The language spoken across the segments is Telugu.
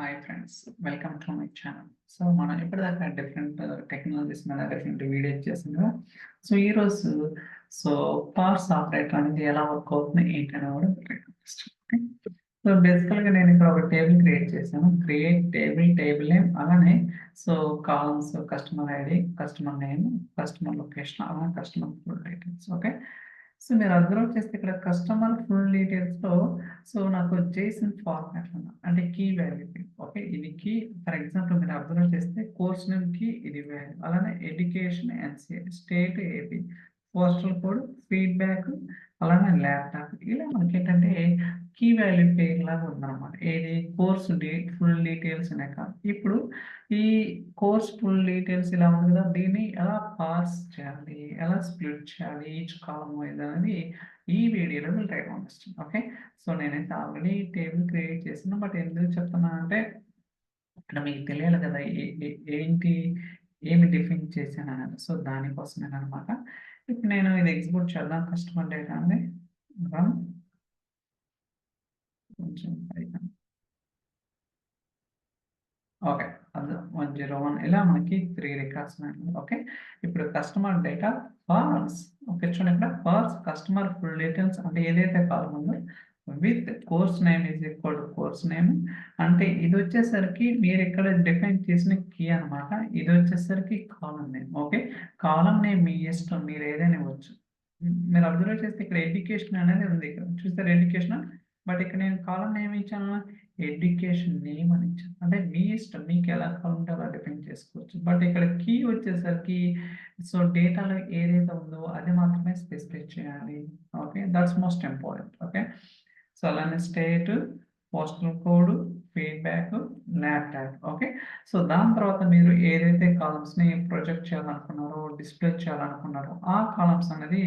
Hi friends, welcome to my channel. So మనం ఇప్పటిదాకా డిఫరెంట్ టెక్నాలజీస్ మీద డిఫరెంట్ వీడియోస్ చేసాం కదా. సో ఈరోజు పార్స్ ఆపరేటర్ అనేది ఎలా వర్క్ అవుతుంది ఏంటి అని కూడా ఓకే. సో బేసికల్గా నేను ఇక్కడ ఒక టేబుల్ క్రియేట్ చేశాను. క్రియేట్ టేబుల్ నేమ్, అలానే so columns, customer ID, customer name, customer location, అలానే customer full details. Okay. So మీరు అబ్జర్వ్ చేస్తే ఇక్కడ కస్టమర్ ఫుల్ డీటెయిల్స్లో సో నాకు జేసన్ ఫార్మాట్ అంటే కీ వాల్యూ. ఓకే, ఇది కీ. ఫర్ ఎగ్జాంపుల్ మీరు అబ్జర్వ్ చేస్తే కోర్స్ నేమ్ కీ ఇది వాల్యూ, అలానే education NCA, state AP, postal code, feedback, అలానే ల్యాప్టాప్. ఇలా మనకి ఏంటంటే కీ వాల్యూ పేర్ లాగా ఉందన్నమాట. ఏది కోర్స్ ఫుల్ డీటెయిల్స్ అనే కాదు. ఇప్పుడు ఈ కోర్స్ ఫుల్ డీటెయిల్స్ ఇలా ఉంది కదా, దీన్ని ఎలా పార్స్ చేయాలి, ఎలా స్ప్లిట్ చేయాలి ఈచ్ కాలమ్ వైజ్ అనేది ఈ వీడియోలో మీరు ట్రై చేస్తాను. ఓకే. సో నేనైతే ఆల్రెడీ టేబుల్ క్రియేట్ చేసాను, బట్ ఎందుకు చెప్తున్నా అంటే ఇక్కడ మీకు తెలియాలి కదా ఏంటి ఏమి డిఫైన్ చేశాను అనేది. సో దానికోసమేనమాట. ఇప్పుడు నేను ఇది ఎగ్జిక్యూట్ చేద్దాం. కస్టమర్ డేటా అండి రన్ కొంచెం ఓకే. అది 101 ఇలా మనకి 3 రికార్డ్స్ ఉన్నాయి. ఓకే. ఇప్పుడు కస్టమర్ డేటా పార్స్. ఓకే, చూడండి ఇక్కడ పార్స్ కస్టమర్ ఫుల్ డీటెయిల్స్ అంటే ఏదైతే కాలం ఉందో with course name is equal to course name. అంటే ఇది వచ్చేసరికి మీరు ఇక్కడ డిఫైన్ చేసిన కీ అనమాట. ఇది వచ్చేసరికి column name. Okay, column name మీ ఇష్టం, మీరు ఏదైనా ఇవ్వచ్చు. మీరు అబ్జర్వ్ చేస్తే ఇక్కడ ఎడ్యుకేషన్ అనేది ఉంది. ఇక్కడ చూస్తారు ఎడ్యుకేషన్, బట్ ఇక్కడ నేను కాలం నేమ్ ఇచ్చాను, ఎడ్యుకేషన్ నేమ్ అని ఇచ్చాను. అంటే మీ ఇష్టం, మీకు ఎలా కావాలంటే అలా డిఫైన్ చేసుకోవచ్చు. బట్ ఇక్కడ కీ వచ్చేసరికి సో డేటాలో ఏదైతే ఉందో అది మాత్రమే స్పెసిఫై చేయాలి. Okay, that's most important. Okay. So అలానే state, postal code, feedback, laptop. Okay. So దాని తర్వాత మీరు ఏదైతే కాలమ్స్ని ప్రొజెక్ట్ చేయాలనుకున్నారో, డిస్ప్లే చేయాలనుకున్నారో ఆ కాలమ్స్ అనేది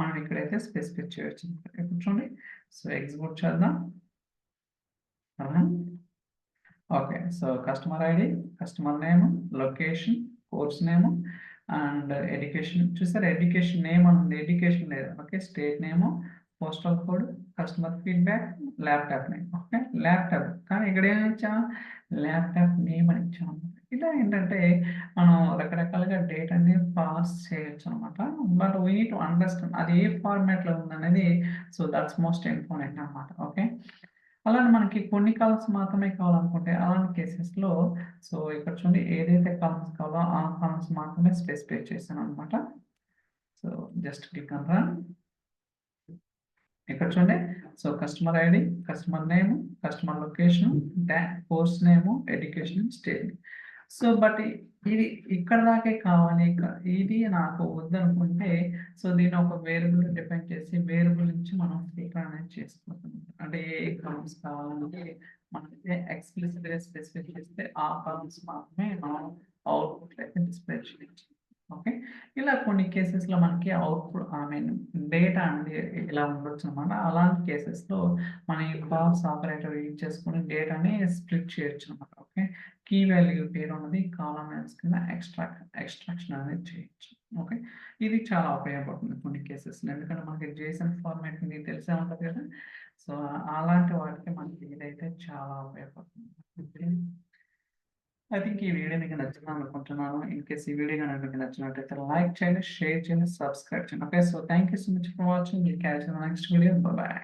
మనం ఇక్కడైతే స్పెసిఫై చేయవచ్చు. ఇప్పుడు చూడండి. సో ఎగ్జిక్యూట్ చేద్దాం. Okay. So customer ID, customer name, location, course name and education. చూసారు ఎడ్యుకేషన్ నేమ్ అని ఉంది, ఎడ్యుకేషన్ లేదు. Okay, state name, postal code, customer feedback, laptop name. Okay, laptop కానీ ఇక్కడ ఏమి ఇచ్చాం, ల్యాప్టాప్ నేమ్ అని ఇచ్చాం. ఇలా ఏంటంటే మనం రకరకాలుగా డేటాని పాస్ చేయొచ్చు అనమాట. But we need to understand అది ఏ ఫార్మాట్లో ఉందనేది. సో దట్స్ మోస్ట్ ఇంపార్టెంట్ అనమాట. ఓకే. అలానే మనకి కొన్ని కాలమ్స్ మాత్రమే కావాలనుకుంటే అలాంటి కేసెస్లో సో ఇక్కడ చూడండి ఏదైతే కాలమ్స్ కావాలో ఆ కాలమ్స్ మాత్రమే స్పెసిఫై చేశాను అనమాట. So just click on run. ఇక్కడ చూడండి. So customer ID, customer name, customer location, course name, education, state. So but ఇది ఇక్కడ దాకే కావాలి. ఇది నాకు వద్దనుకుంటే సో దీన్ని ఒక వేరియబుల్ డిఫైన్ చేసి వేరియబుల్ నుంచి మనం ఫిల్టర్ అనేది చేసుకోవచ్చు. అంటే ఏ కాలమ్స్ కావాలంటే మనకి ఎక్స్ప్లిసిట్ గా స్పెసిఫై చేస్తే ఆ కాలమ్స్ మాత్రమే మనం అవుట్పుట్ అయితే డిస్ప్లే చేయొచ్చు. ఓకే. ఇలా కొన్ని కేసెస్లో మనకి అవుట్పుట్ డేటా అనేది ఇలా ఉండొచ్చు అనమాట. అలాంటి కేసెస్లో మన ఈ పార్స్ ఆపరేటర్ యూజ్ చేసుకుని డేటాని స్ప్లిట్ చేయొచ్చు అనమాట. ఓకే, కీ వాల్యూ పేరు ఉన్నది కాలమ్ నేమ్స్ కింద ఎక్స్ట్రాక్షన్ అనేది చేయొచ్చు. ఓకే, ఇది చాలా ఉపయోగపడుతుంది కొన్ని కేసెస్లో, ఎందుకంటే మనకి జేసన్ ఫార్మాట్ మీకు తెలిసే ఉంటుంది కదా. సో అలాంటి వాటికి మనకి ఇదైతే చాలా ఉపయోగపడుతుంది. ఐ థింక్ ఈ వీడియో మీకు నచ్చింది అనుకుంటున్నాను. ఇన్ కేస్ ఈ వీడియో కనుక మీకు నచ్చినట్లయితే లైక్ చేయండి, షేర్ చేయండి, సబ్స్క్రైబ్ చేయండి. Okay, so thank you so much for watching. Will catch you in the next video. By.